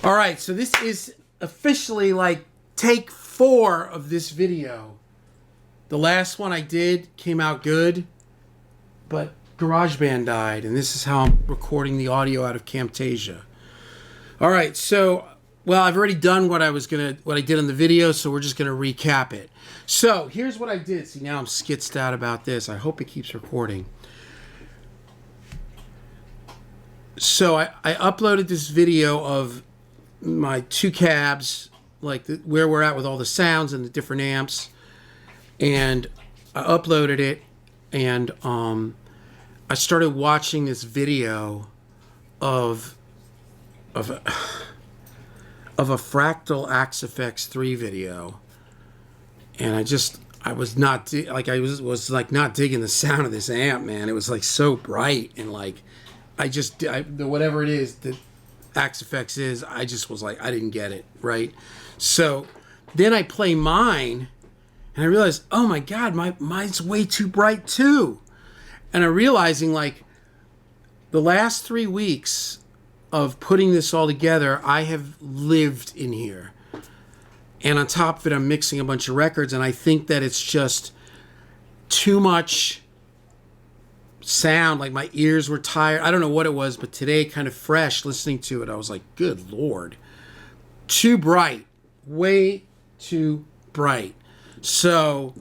All right, so this is officially like take 4 of this video. The last one I did came out good, but GarageBand died, and this is how I'm recording the audio out of Camtasia. All right, so well, I've already done what I did in the video, so we're just gonna recap it. So here's what I did. See, now I'm skitzed out about this. I hope it keeps recording. So I uploaded this video of my 2 cabs, like where we're at with all the sounds and the different amps, and I uploaded it, and I started watching this video of a Fractal Axe-Fx 3 video, and I was not digging the sound of this amp, man. It was like so bright, and like whatever it is that Axe-Fx is, I just was like, I didn't get it, right? So then I play mine, and I realized, oh my God, mine's way too bright too. And I'm realizing, like, the last 3 weeks of putting this all together, I have lived in here. And on top of it, I'm mixing a bunch of records, and I think that it's just too much sound. Like, my ears were tired. I don't know what it was, but today, kind of fresh, listening to it, I was like, good Lord. Too bright. Way too bright. So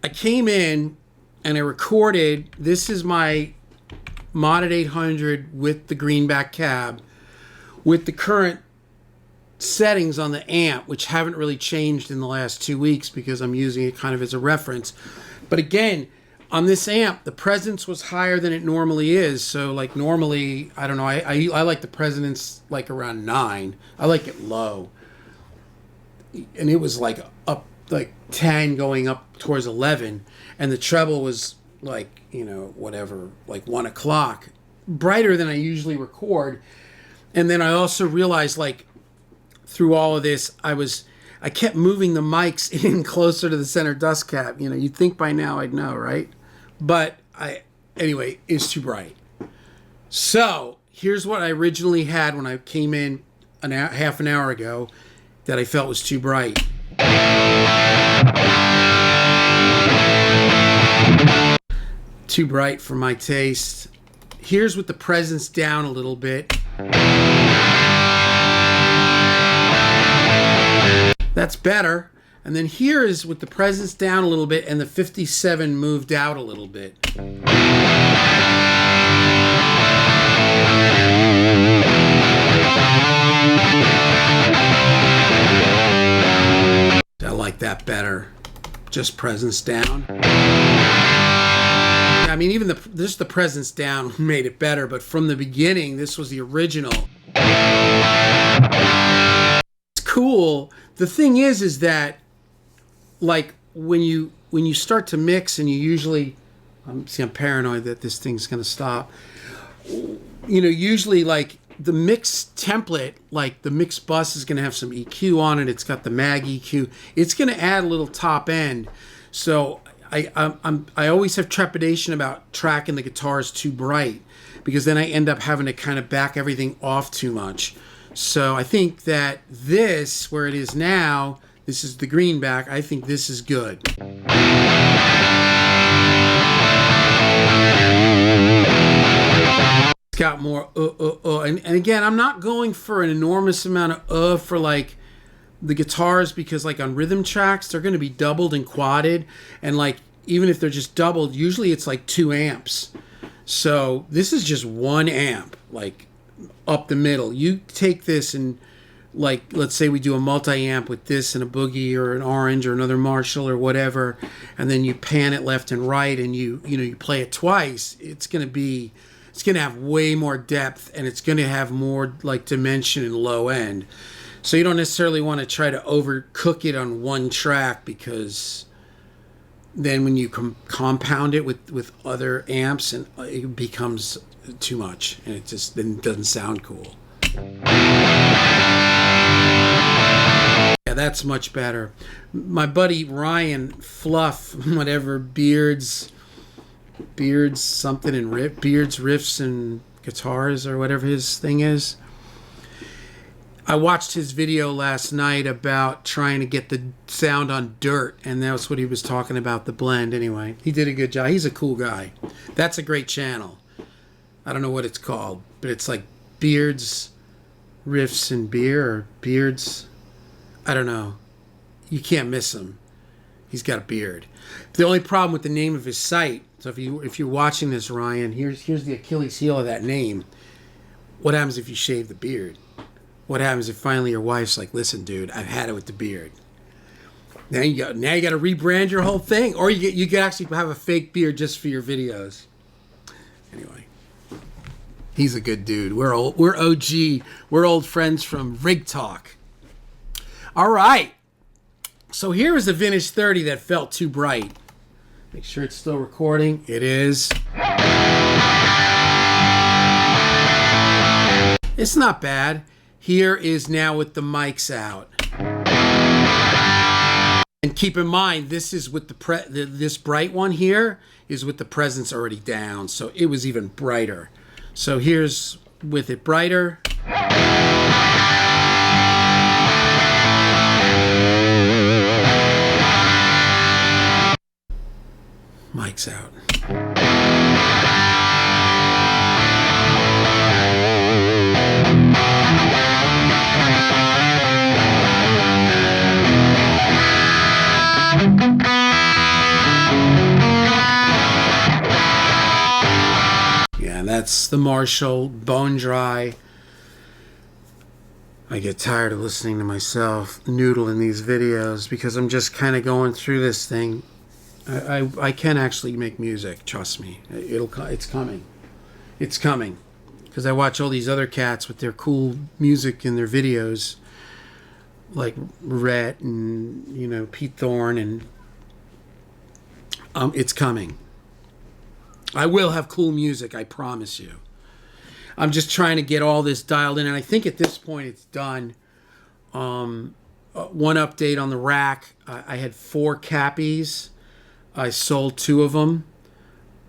I came in and I recorded. This is my modded 800 with the Greenback cab with the current settings on the amp, which haven't really changed in the last 2 weeks because I'm using it kind of as a reference. But again, on this amp, the presence was higher than it normally is. So like normally, I don't know, I like the presence like around 9. I like it low. And it was like up like 10 going up towards 11. And the treble was like, you know, whatever, like 1 o'clock. Brighter than I usually record. And then I also realized, like, through all of this, I kept moving the mics in closer to the center dust cap. You know, you'd think by now I'd know, right? But anyway, it's too bright. So here's what I originally had when I came in half an hour ago that I felt was too bright. Too bright for my taste. Here's with the presence down a little bit. That's better. And then here is with the presence down a little bit and the 57 moved out a little bit. I like that better. Just presence down. I mean, even just the presence down made it better, but from the beginning, this was the original. It's cool. The thing is that, like, when you start to mix, and you usually, I'm paranoid that this thing's gonna stop. You know, usually like the mix template, like the mix bus is gonna have some EQ on it. It's got the mag EQ. It's gonna add a little top end. So I always have trepidation about tracking the guitars too bright, because then I end up having to kind of back everything off too much. So I think that this, where it is now, this is the Greenback, I think this is good. It's got more and again, I'm not going for an enormous amount of for like the guitars, because like on rhythm tracks, they're going to be doubled and quadded, and like even if they're just doubled, usually it's like 2 amps. So this is just 1 amp, like up the middle. You take this and, like, let's say we do a multi-amp with this and a Boogie or an Orange or another Marshall or whatever, and then you pan it left and right, and you play it twice. It's gonna have way more depth, and it's gonna have more like dimension and low end. So you don't necessarily want to try to overcook it on one track, because then when you compound it with other amps, and it becomes too much, and it just then doesn't sound cool. Yeah, that's much better. My buddy Ryan Fluff, whatever, Beards something, and Beards Riffs and Guitars, or whatever his thing is, I watched his video last night about trying to get the sound on dirt, and that's what he was talking about, the blend. Anyway, he did a good job. He's a cool guy. That's a great channel. I don't know what it's called, but it's like Beards, Riffs, and Beer, or Beards. I don't know. You can't miss him. He's got a beard. The only problem with the name of his site, so if you're watching this, Ryan, here's the Achilles heel of that name. What happens if you shave the beard? What happens if finally your wife's like, listen, dude, I've had it with the beard. Now you got to rebrand your whole thing, or you can actually have a fake beard just for your videos. Anyway, he's a good dude. We're OG. We're old friends from Rig Talk. All right. So here is a vintage 30 that felt too bright. Make sure it's still recording. It is. It's not bad. Here is now with the mics out. And keep in mind, this is with this bright one here is with the presence already down. So it was even brighter. So here's with it brighter. Mics out. Yeah, that's the Marshall Bone Dry. I get tired of listening to myself noodle in these videos because I'm just kind of going through this thing. I can actually make music, trust me. It's coming. It's coming. Because I watch all these other cats with their cool music in their videos, like Rhett and Pete Thorne, and it's coming. I will have cool music, I promise you. I'm just trying to get all this dialed in, and I think at this point it's done. One update on the rack. I had 4 cappies. I sold 2 of them.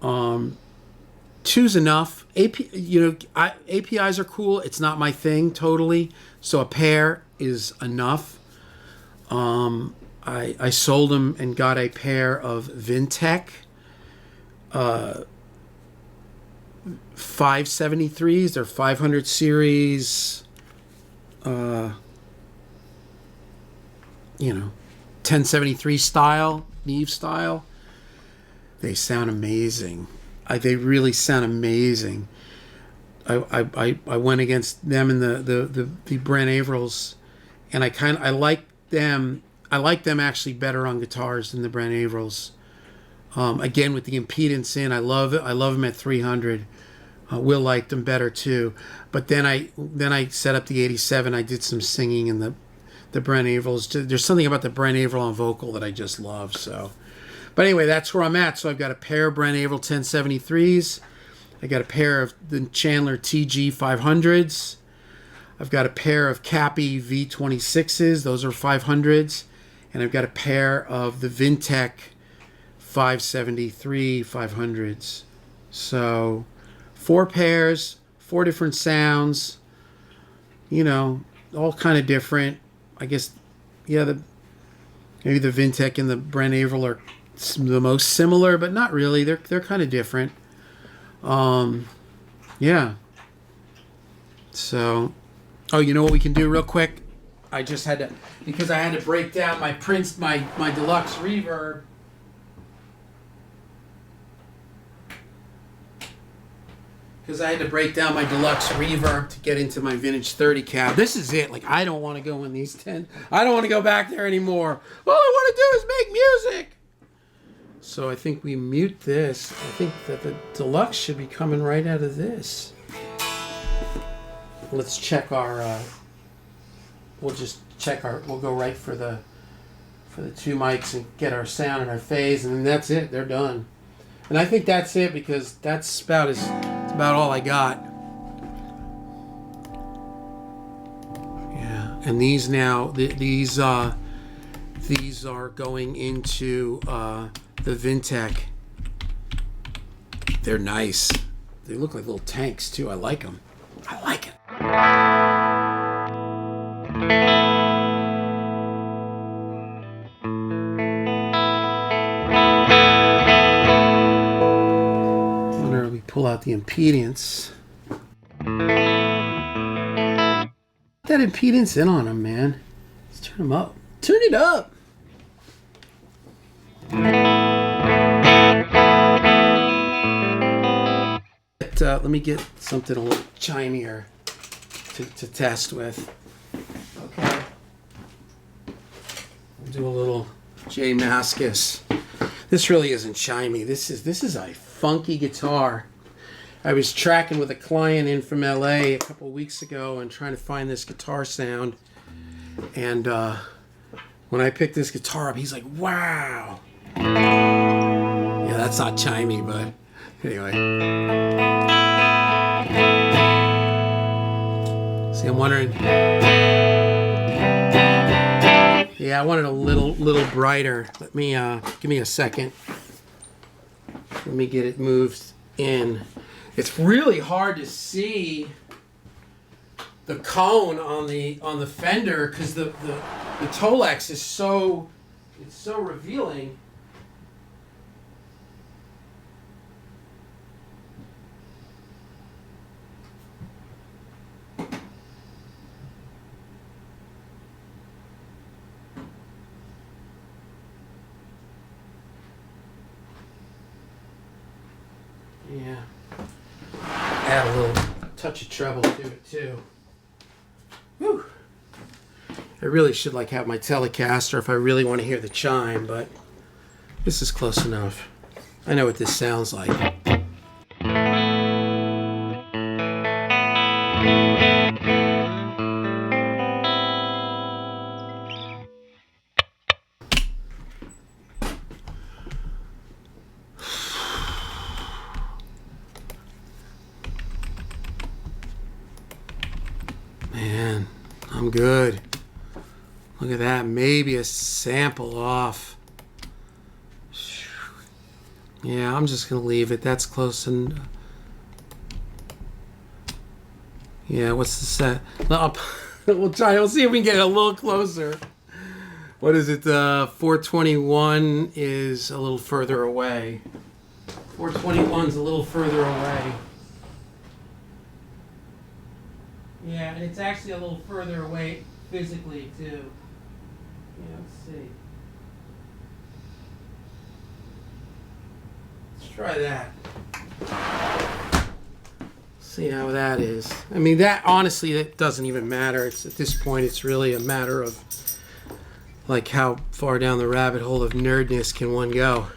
2's enough. APIs are cool. It's not my thing totally. So a pair is enough. I sold them and got a pair of Vintech 573s. They're 500 series. 1073 style, Neve style. They sound amazing. They really sound amazing. I went against them in the Brent Averils, and I like them. I like them actually better on guitars than the Brent Averils. Again, with the impedance in, I love it. I love them at 300. Will liked them better too. But then I set up the 87. I did some singing in the Brent Averils. There's something about the Brent Averil on vocal that I just love. So, but anyway, that's where I'm at. So I've got a pair of Brent Averil 1073s. I got a pair of the Chandler TG 500s. I've got a pair of Cappy V26s. Those are 500s. And I've got a pair of the Vintech 573 500s. So 4 pairs, 4 different sounds, all kind of different. I guess, maybe the Vintech and the Brent Averil are the most similar, but not really. They're kind of different. Yeah. So, you know what we can do real quick? I just had to, because I had to break down my deluxe reverb. Because I had to break down my deluxe reverb to get into my vintage 30 cab. This is it. Like, I don't want to go in these 10. I don't want to go back there anymore. All I want to do is make music. So I think we mute this. I think that the deluxe should be coming right out of this. Let's check our, we'll go right for the 2 mics and get our sound and our phase, and then that's it. They're done. And I think that's it, because that's about all I got. Yeah, and these now, these are going into the Vintech. They're nice. They look like little tanks too. I like them. I like it. pull out the impedance. Put that impedance in on them, man. Let's turn them up. Turn it up. Let me get something a little chimier to test with. Okay. Do a little J Mascis. This really isn't chimey. This is a funky guitar. I was tracking with a client in from LA a couple of weeks ago and trying to find this guitar sound. And when I picked this guitar up, he's like, "Wow." Yeah, that's not chimey, but anyway. See, I'm wondering. Yeah, I want it a little brighter. Let me give me a second. Let me get it moved in. It's really hard to see the cone on the fender because the Tolex is so revealing. Yeah. Add a little touch of treble to it too. Whew. I really should have my Telecaster if I really want to hear the chime, but this is close enough. I know what this sounds like. Man, I'm good. Look at that. Maybe a sample off. Yeah, I'm just going to leave it. That's close. And yeah, what's the set? We'll try. We'll see if we can get it a little closer. What is it? 421 is a little further away. 421's a little further away. Yeah, and it's actually a little further away physically, too. Yeah, let's see. Let's try that. See how that is. I mean, that honestly, that doesn't even matter. It's at this point, it's really a matter of how far down the rabbit hole of nerdness can one go.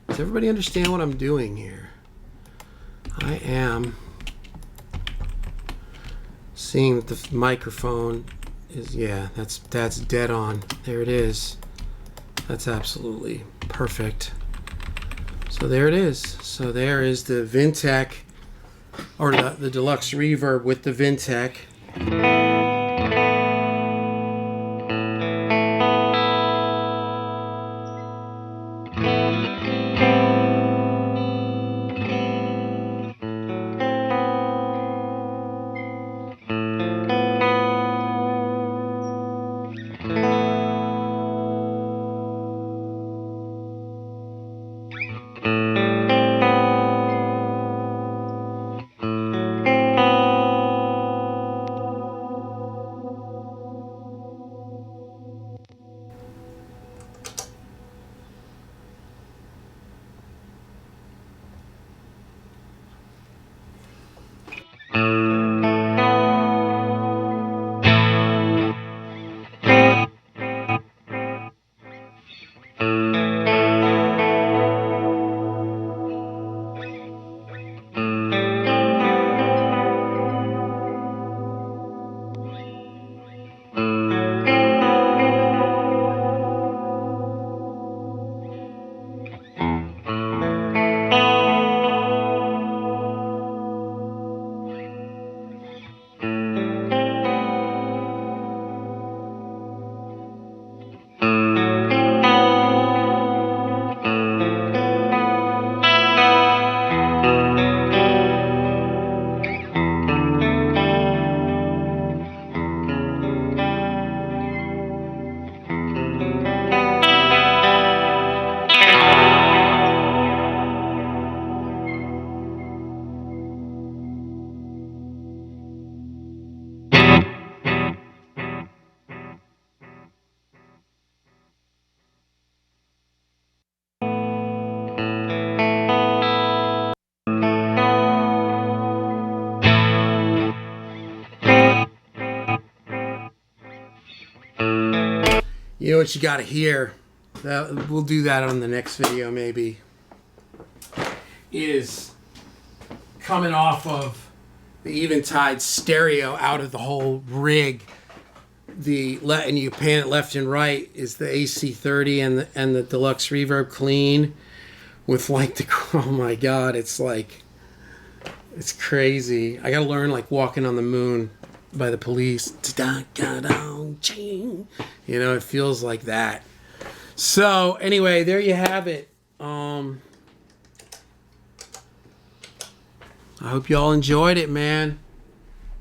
Does everybody understand what I'm doing here? I am seeing that the microphone is, yeah, that's dead on. There it is. That's absolutely perfect. So there it is. So there is the Vintech, or the Deluxe Reverb with the Vintech. You know what you got to hear? We'll do that on the next video, maybe. Is coming off of the Eventide stereo out of the whole rig. And you pan it left and right is the AC30 and the deluxe reverb clean with like the, oh my god, it's like, it's crazy. I gotta learn like Walking on the Moon by the Police. You know, it feels like that. So anyway, there you have it. I hope you all enjoyed it, man.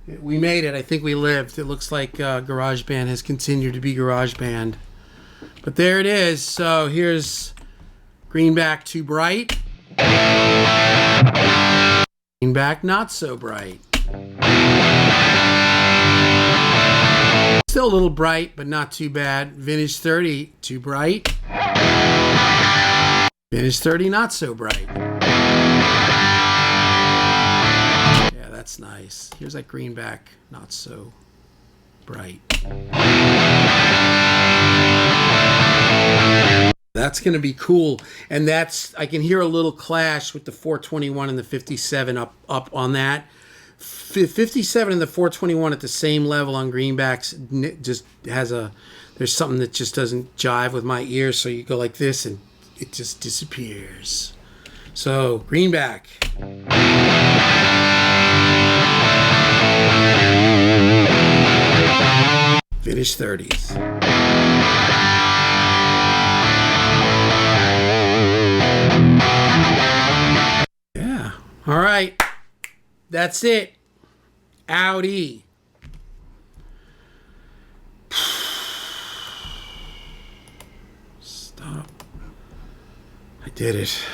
We made it. I think we lived. It looks like GarageBand has continued to be GarageBand. But there it is. So here's Greenback Too Bright. Greenback Not So Bright. Still a little bright, but not too bad. Vintage 30, too bright. Vintage 30, not so bright. Yeah, that's nice. Here's that Greenback, not so bright. That's going to be cool. And that's, I can hear a little clash with the 421 and the 57 up on that. 57 and the 421 at the same level on Greenbacks just has there's something that just doesn't jive with my ears, so you go like this and it just disappears. So Greenback. Vintage 30s. Yeah. All right. That's it. Audi. Stop. I did it.